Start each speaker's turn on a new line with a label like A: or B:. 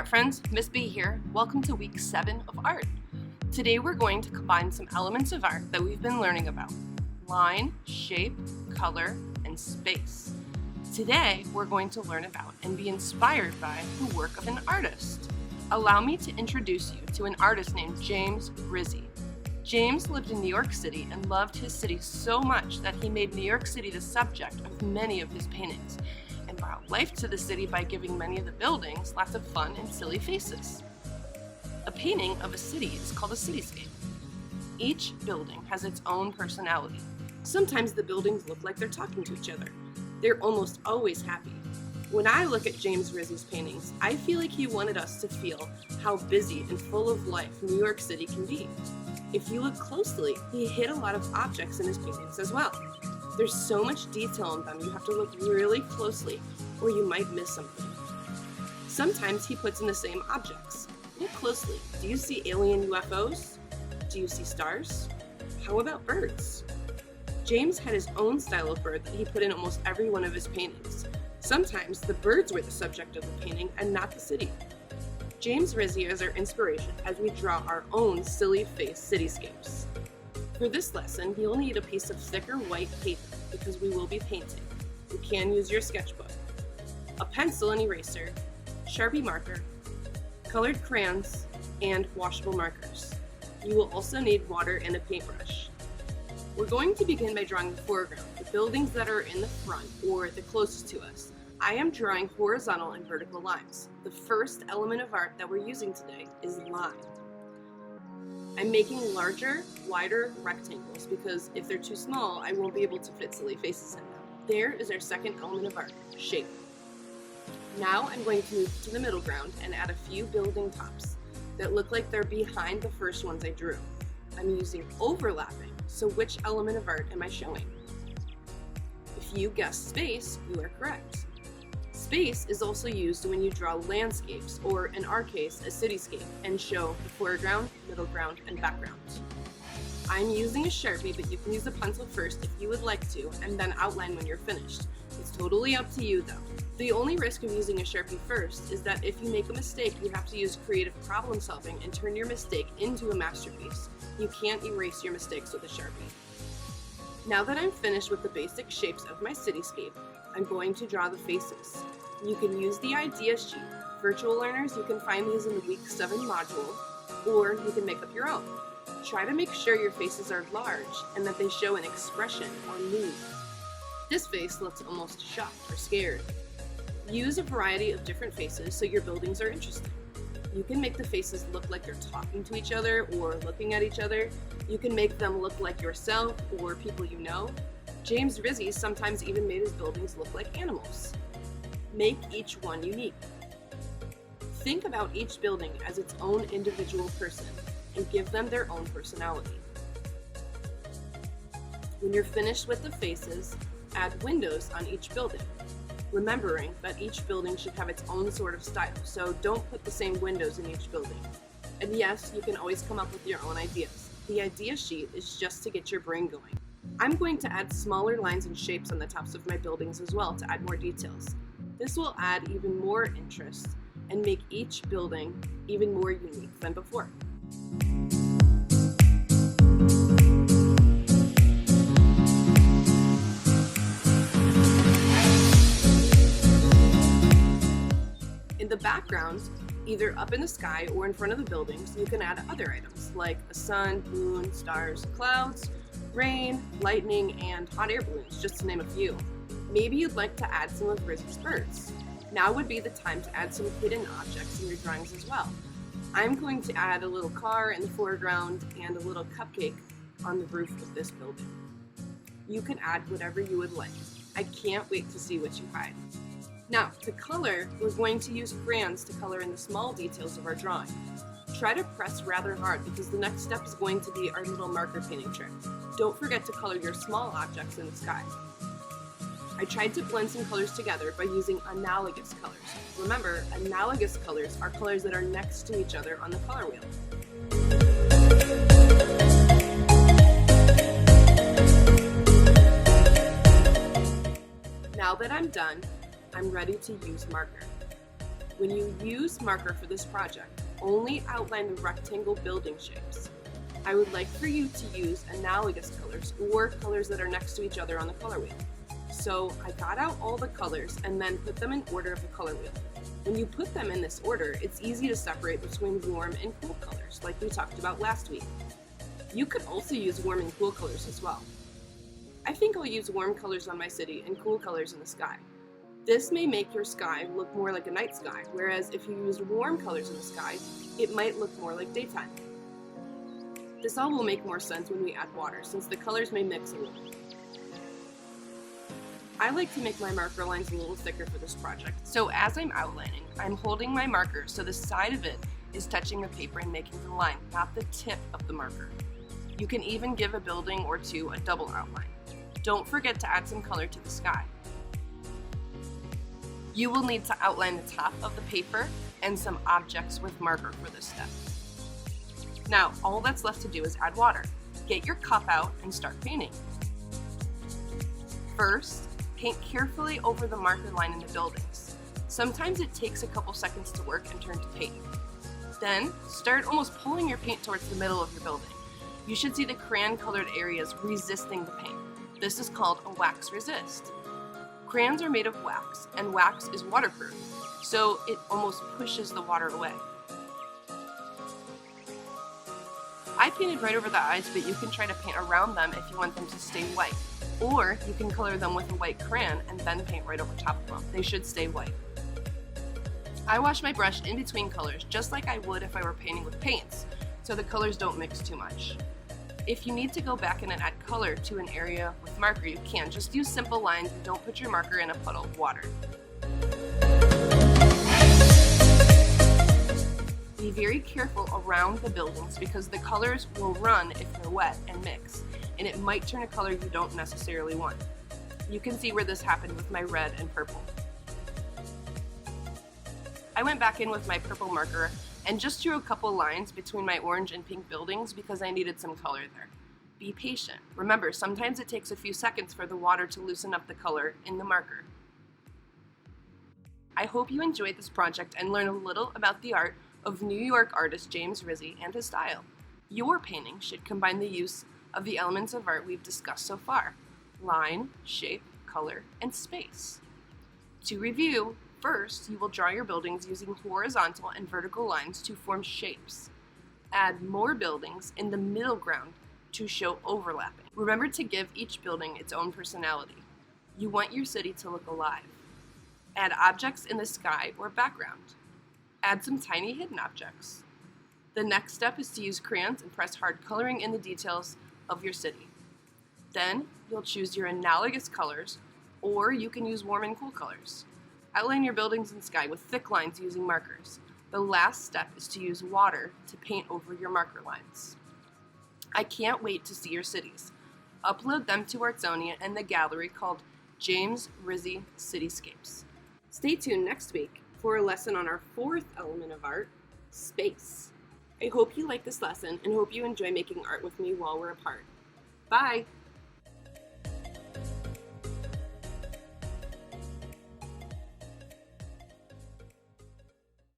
A: art friends, Miss B here. Welcome to week 7 of art. Today we're going to combine some elements of art that we've been learning about: line, shape, color, and space. Today we're going to learn about and be inspired by the work of an artist. Allow me to introduce you to an artist named James Rizzi. James lived in New York City and loved his city so much that he made New York City the subject of many of his paintings, and brought life to the city by giving many of the buildings lots of fun and silly faces. A painting of a city is called a cityscape. Each building has its own personality. Sometimes the buildings look like they're talking to each other. They're almost always happy. When I look at James Rizzi's paintings, I feel like he wanted us to feel how busy and full of life New York City can be. If you look closely, he hid a lot of objects in his paintings as well. There's so much detail in them, you have to look really closely or you might miss something. Sometimes he puts in the same objects. Look closely. Do you see alien UFOs? Do you see stars? How about birds? James had his own style of bird that he put in almost every one of his paintings. Sometimes the birds were the subject of the painting and not the city. James Rizzi is our inspiration as we draw our own silly face cityscapes. For this lesson, you'll need a piece of thicker white paper because we will be painting. You can use your sketchbook, a pencil and eraser, Sharpie marker, colored crayons, and washable markers. You will also need water and a paintbrush. We're going to begin by drawing the foreground, the buildings that are in the front or the closest to us. I am drawing horizontal and vertical lines. The first element of art that we're using today is line. I'm making larger, wider rectangles because if they're too small, I won't be able to fit silly faces in them. There is our second element of art, shape. Now I'm going to move to the middle ground and add a few building tops that look like they're behind the first ones I drew. I'm using overlapping, so which element of art am I showing? If you guessed space, you are correct. Space is also used when you draw landscapes, or in our case, a cityscape, and show the foreground, middle ground, and background. I'm using a Sharpie, but you can use a pencil first if you would like to, and then outline when you're finished. It's totally up to you though. The only risk of using a Sharpie first is that if you make a mistake, you have to use creative problem solving and turn your mistake into a masterpiece. You can't erase your mistakes with a Sharpie. Now that I'm finished with the basic shapes of my cityscape, I'm going to draw the faces. You can use the idea sheet. Virtual learners, you can find these in the week 7 module, or you can make up your own. Try to make sure your faces are large and that they show an expression or mood. This face looks almost shocked or scared. Use a variety of different faces so your buildings are interesting. You can make the faces look like they're talking to each other or looking at each other. You can make them look like yourself or people you know. James Rizzi sometimes even made his buildings look like animals. Make each one unique. Think about each building as its own individual person and give them their own personality. When you're finished with the faces, add windows on each building, remembering that each building should have its own sort of style, so don't put the same windows in each building. And yes, you can always come up with your own ideas. The idea sheet is just to get your brain going. I'm going to add smaller lines and shapes on the tops of my buildings as well to add more details. This will add even more interest and make each building even more unique than before. In the background, either up in the sky or in front of the buildings, you can add other items like a sun, moon, stars, clouds, rain, lightning, and hot air balloons, just to name a few. Maybe you'd like to add some of Rizzi's birds. Now would be the time to add some hidden objects in your drawings as well. I'm going to add a little car in the foreground and a little cupcake on the roof of this building. You can add whatever you would like. I can't wait to see what you hide. Now, to color, we're going to use crayons to color in the small details of our drawing. Try to press rather hard because the next step is going to be our little marker painting trick. Don't forget to color your small objects in the sky. I tried to blend some colors together by using analogous colors. Remember, analogous colors are colors that are next to each other on the color wheel. Now that I'm done, I'm ready to use marker. When you use marker for this project, only outline the rectangle building shapes. I would like for you to use analogous colors or colors that are next to each other on the color wheel. So I got out all the colors and then put them in order of the color wheel. When you put them in this order, it's easy to separate between warm and cool colors, like we talked about last week. You could also use warm and cool colors as well. I think I'll use warm colors on my city and cool colors in the sky. This may make your sky look more like a night sky, whereas if you used warm colors in the sky, it might look more like daytime. This all will make more sense when we add water, since the colors may mix a little. I like to make my marker lines a little thicker for this project, so as I'm outlining, I'm holding my marker so the side of it is touching the paper and making the line, not the tip of the marker. You can even give a building or two a double outline. Don't forget to add some color to the sky. You will need to outline the top of the paper and some objects with marker for this step. Now, all that's left to do is add water. Get your cup out and start painting. First, paint carefully over the marker line in the buildings. Sometimes it takes a couple seconds to work and turn to paint. Then, start almost pulling your paint towards the middle of your building. You should see the crayon-colored areas resisting the paint. This is called a wax resist. Crayons are made of wax, and wax is waterproof, so it almost pushes the water away. I painted right over the eyes, but you can try to paint around them if you want them to stay white. Or you can color them with a white crayon and then paint right over top of them. They should stay white. I wash my brush in between colors just like I would if I were painting with paints, so the colors don't mix too much. If you need to go back in and add color to an area with marker, you can. Just use simple lines and don't put your marker in a puddle of water. Be very careful around the buildings because the colors will run if they're wet and mix, and it might turn a color you don't necessarily want. You can see where this happened with my red and purple. I went back in with my purple marker and just drew a couple lines between my orange and pink buildings because I needed some color there. Be patient. Remember, sometimes it takes a few seconds for the water to loosen up the color in the marker. I hope you enjoyed this project and learned a little about the art of New York artist James Rizzi and his style. Your painting should combine the use of the elements of art we've discussed so far: line, shape, color, and space. To review, first, you will draw your buildings using horizontal and vertical lines to form shapes. Add more buildings in the middle ground to show overlapping. Remember to give each building its own personality. You want your city to look alive. Add objects in the sky or background. Add some tiny hidden objects. The next step is to use crayons and press hard coloring in the details of your city. Then, you'll choose your analogous colors, or you can use warm and cool colors. Outline your buildings and sky with thick lines using markers. The last step is to use water to paint over your marker lines. I can't wait to see your cities. Upload them to Artsonia and the gallery called James Rizzi Cityscapes. Stay tuned next week for a lesson on our fourth element of art, space. I hope you like this lesson and hope you enjoy making art with me while we're apart. Bye!